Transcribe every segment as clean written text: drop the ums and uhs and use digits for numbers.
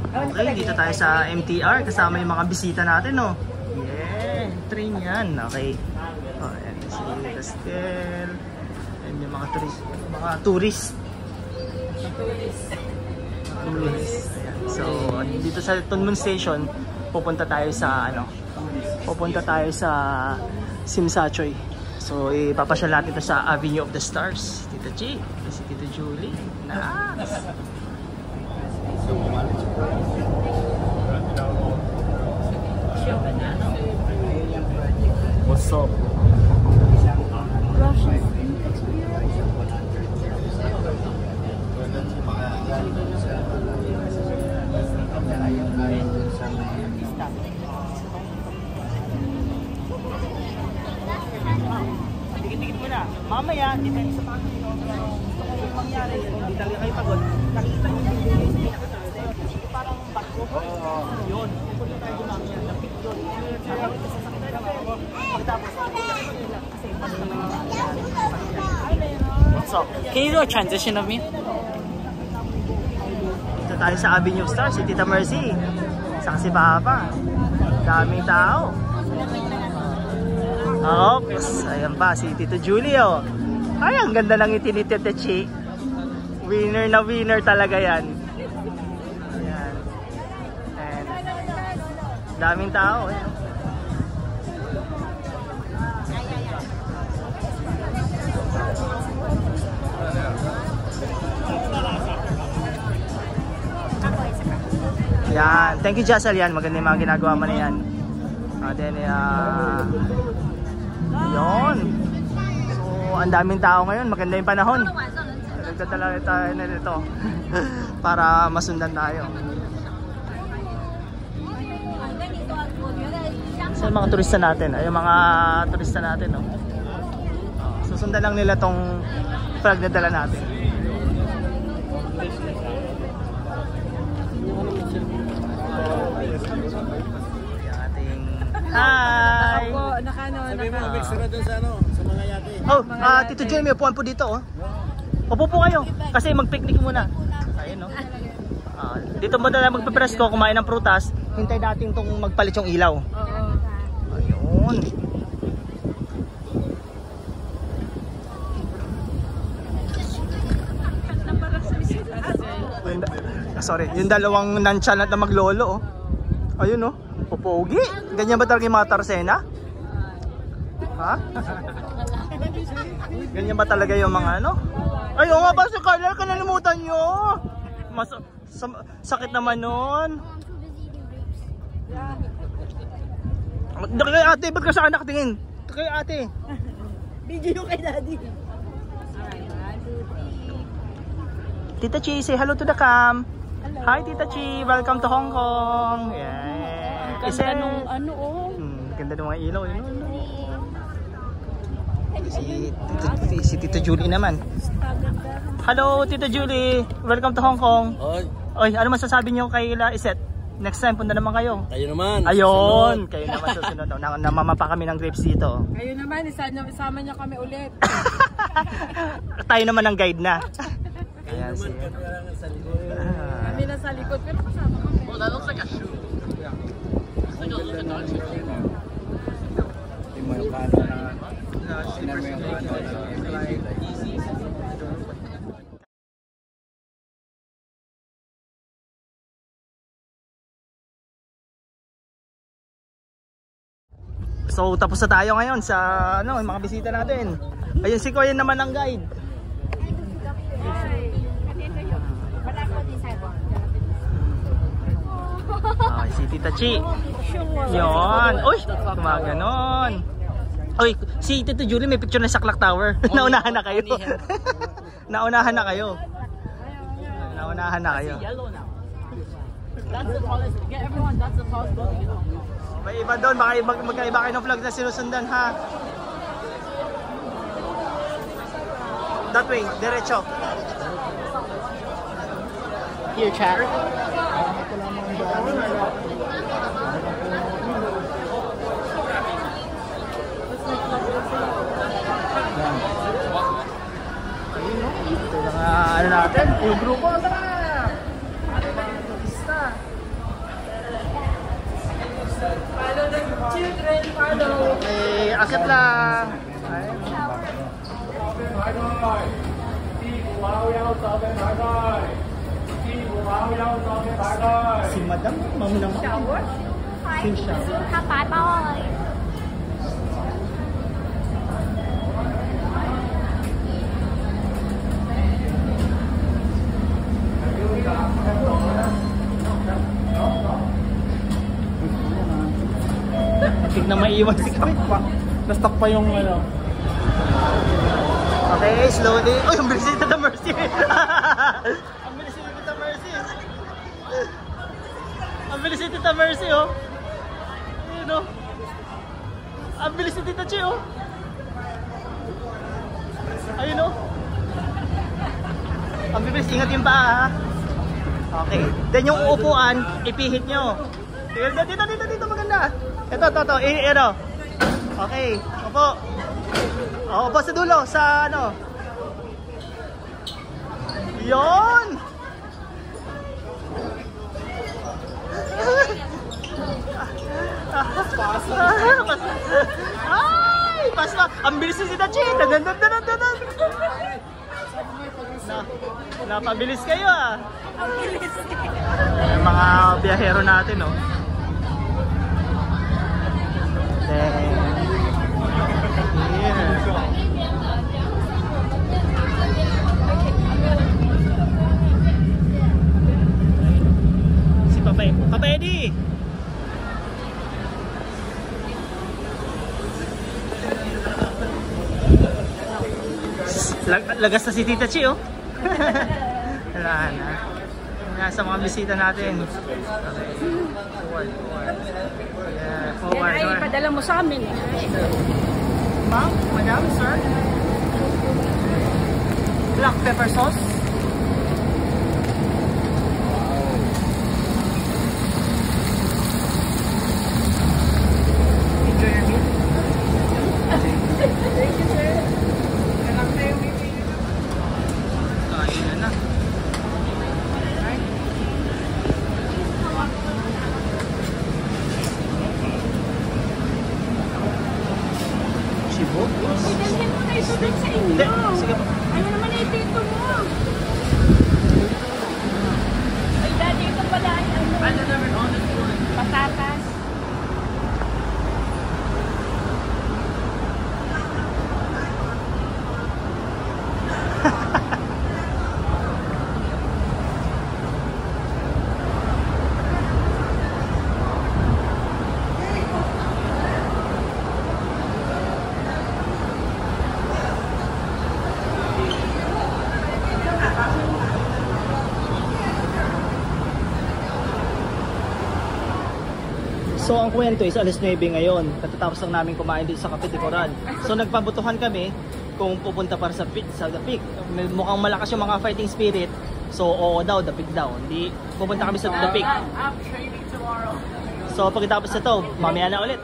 Okay, dito tayo sa MTR kasama yung mga bisita natin, no? Yeah, train yan. Okay. Oh, ayan si Castel. Ayan yung mga tourist. Ayan. So, dito sa Tunmun Station, pupunta tayo sa Simsachoy. So, ipapasyal natin ito sa Avenue of the Stars. Tita Chi, si Tita Julie. Nice! What's up? Dikit-dikit mo na. Mamaya, depende sa pagod. Gusto ko yung mangyari, hindi talaga kayo pagod. Nakikita nyo yung video yung pinakataas. Parang barko. Yun. Pupunta tayo doon mamaya. Lapit doon. Habang ito sa sakit na ako. Pagtapos, kasi mas na mga What's up? Can you do a transition of me? Dito tayo sa Avenue of Stars, si Tita Mercy. Saka si Papa. Daming tao. Oops, ayan pa si Tito Julio. Ay, ang ganda ng ngiti ni Tita Chi. Winner na winner talaga yan. Ayan. And daming tao. Ayan. Yan. Thank you, Jassel. Yan. Maganda yung mga ginagawa mo na yan. Then, yun. So, ang daming tao ngayon. Maganda yung panahon. Nagtatala tayo na dito para masundan tayo. So, yung mga turista natin. Ay, yung mga turista natin, no? Susundan lang nila tong flag na dala natin. Hi! Ako, Oh, Tito Joy, may upuan po dito, oh. Upo po kayo, kasi mag-picnic muna. Ayun, no? Dito mo na magpe-press ko, kumain ng prutas, hintay natin itong magpalit yung ilaw. Ayun. Sorry, yung dalawang nonchalant na maglolo, oh. Ayun, no? Popogi. Ganyan ba talaga yung mga tarsena? Ha? Ganyan ba talaga yung mga ano? Ay, oo nga ba si Carla, kanalimutan nyo. Sakit naman nun. Kay ate, ba't ka sa anak tingin? Kay ate. video yung kay daddy. Tita Chi, say hello to the cam. Hello. Hi Tita Chi, welcome to Hong Kong. Yeah. Ganda nung ano, oh. Ganda ng mga ilaw, yun. Si Tita Julie naman. Hello Tita Julie, welcome to Hong Kong. Oy, ano masasabi niyo kay La Iset? Next time punta naman kayo. Kayo naman. Ayun, kayo naman susunod. Namamapa kami ng grapes dito. Kayo naman, isama niyo kami ulit. Tayo naman ang guide na. Ayan, kami nasa likod, pero kasama kami. Oh, that looks like a shoe. Yeah. It's like a little dog shoe. So tapos na tayo ngayon sa ano, mga bisita natin. Ayun si Kuya naman ang guide. Si Tita Chi. Yun. Uy, gumaganon. Uy, si Tita Julie may picture na sa Clock Tower. Naunahan na kayo. Naunahan na kayo. Naunahan na kayo. That's the tallest. Get everyone, that's the tallest building in Hong Kong. May iba doon, baka magkaiba kayo ng vlog na sinusundan ha. That way, diretso. Here, chat. Ito yung ano natin, yung grupo. Tara! Ano ba yung turista? akit lang. Ayun. Si Madam, mamunang shower? Sim shower. Kapay boy. Tignan maiiwan si Kapit pa. Na-stuck pa yung ano. Okay, slowly. Oh, yung bilis ni Tita Mercy. Ang bilis ni Tita Mercy. Ang bilis ni Tita Mercy, oh. Ayun, oh. Ang bilis ni Tita Chi, oh. Ayun, oh. Ang bilis. Ingat yung paa, ha. Okay. Then yung uupuan, ipihit nyo. Dito, maganda. Ito. Ano? Okay. Opo. Opo sa dulo, sa ano. Yon. Ay, pasma. Ang bilis si Tachi. Napabilis kayo, ah. Ang bilis. Yung mga biyahero natin, oh. Si Papa Eddie. Lagas na si Tita Chi, oh. Wala na. Nasa mga bisita natin. Forward. Yeah, forward. Yan ay ipadala mo sa amin. Ma'am, madam, sir. Black pepper sauce. Enjoy your meal. Thank you, sir. Kain na. Chibo? Idalhin mo na ito din sa inyo. Hindi, sige po. Ano naman ay dito mo? Ay, dati ito pala ay patatas. So ang kwento is alas 9 ngayon. Katatapos lang namin kumain dito sa Cafe de Coral. So nagpabutuhan kami kung pupunta para sa The Peak. Mukhang malakas yung mga fighting spirit. So oo daw, The Peak daw. Hindi pupunta kami sa The Peak. I'm training tomorrow. So pagkatapos nito, mamaya na ulit.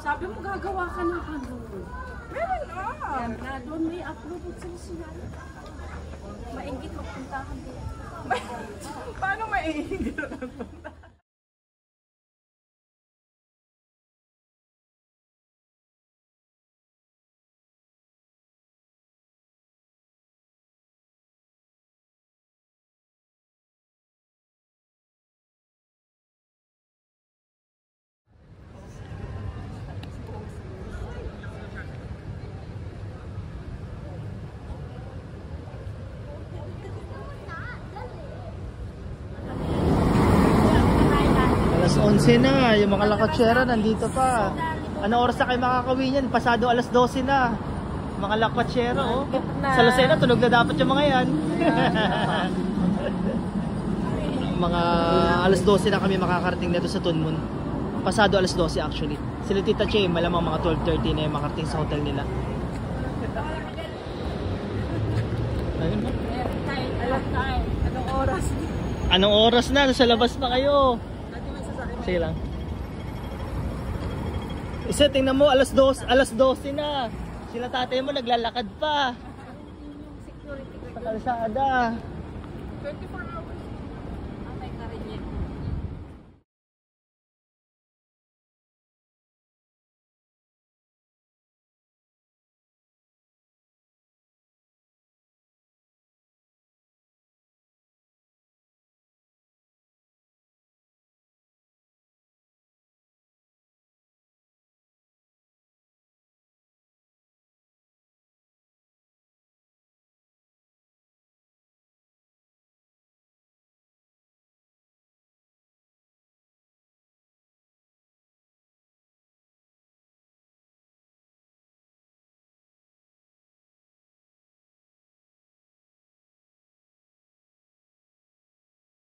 Sabi mo gagawa ka ng ano? Meron na. Yan na, doon may upload sila. Maingit magpuntahan din. Paano maiingit na nagpunta? Alas 11 na, yung mga lakotsera nandito pa. Ano oras na kayo makakawin yan? Pasado alas 12 na. Mga lakotsera, oh. Sa Lucena, tunog na dapat yung mga yan. Mga alas 12 na kami makakarating dito sa Tunmun. Pasado alas 12 actually. Sila Tita Che, malamang mga 12:30 na yung makarating sa hotel nila. Ayun na. Anong oras? Anong oras na? Nasa labas na kayo. Sige lang. Isa, tingnan mo, alas 12 na. Sila tatay mo naglalakad pa Security sa guard. kalsada. 24 hours